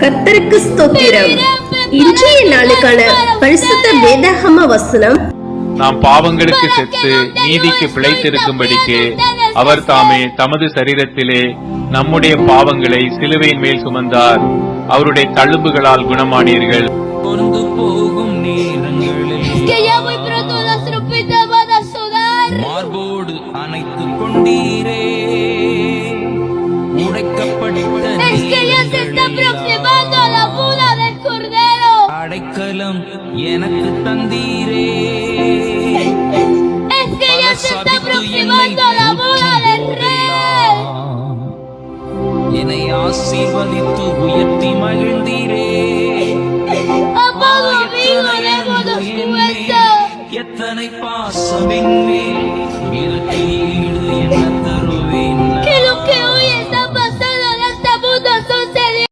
கர்த்தருக்கு ஸ்தோத்திரம். இன்றைய நாளுக்கான பரிசுத்த வேதாகம வசனம், நாம் பாவங்களுக்கு செத்து நீதிக்கு பிழைத்திருக்கும்படிக்கு அவர் தாமே தமது சரீரத்திலே நம்முடைய பாவங்களை சிலுவையின் மேல் சுமந்தார். அவருடைய தழும்புகளால் குணமானீர்கள். போகும் நேரங்களில் மார்போடு அணைத்துக் கொண்டீரே. உடைக்கப்பட்ட அடைக்கலம் எனக்கு தந்தீரே. என்னை ஆசீர்வதித்து உயர்த்தி மகிழ்ந்தீரே. எத்தனை பாசமின்மே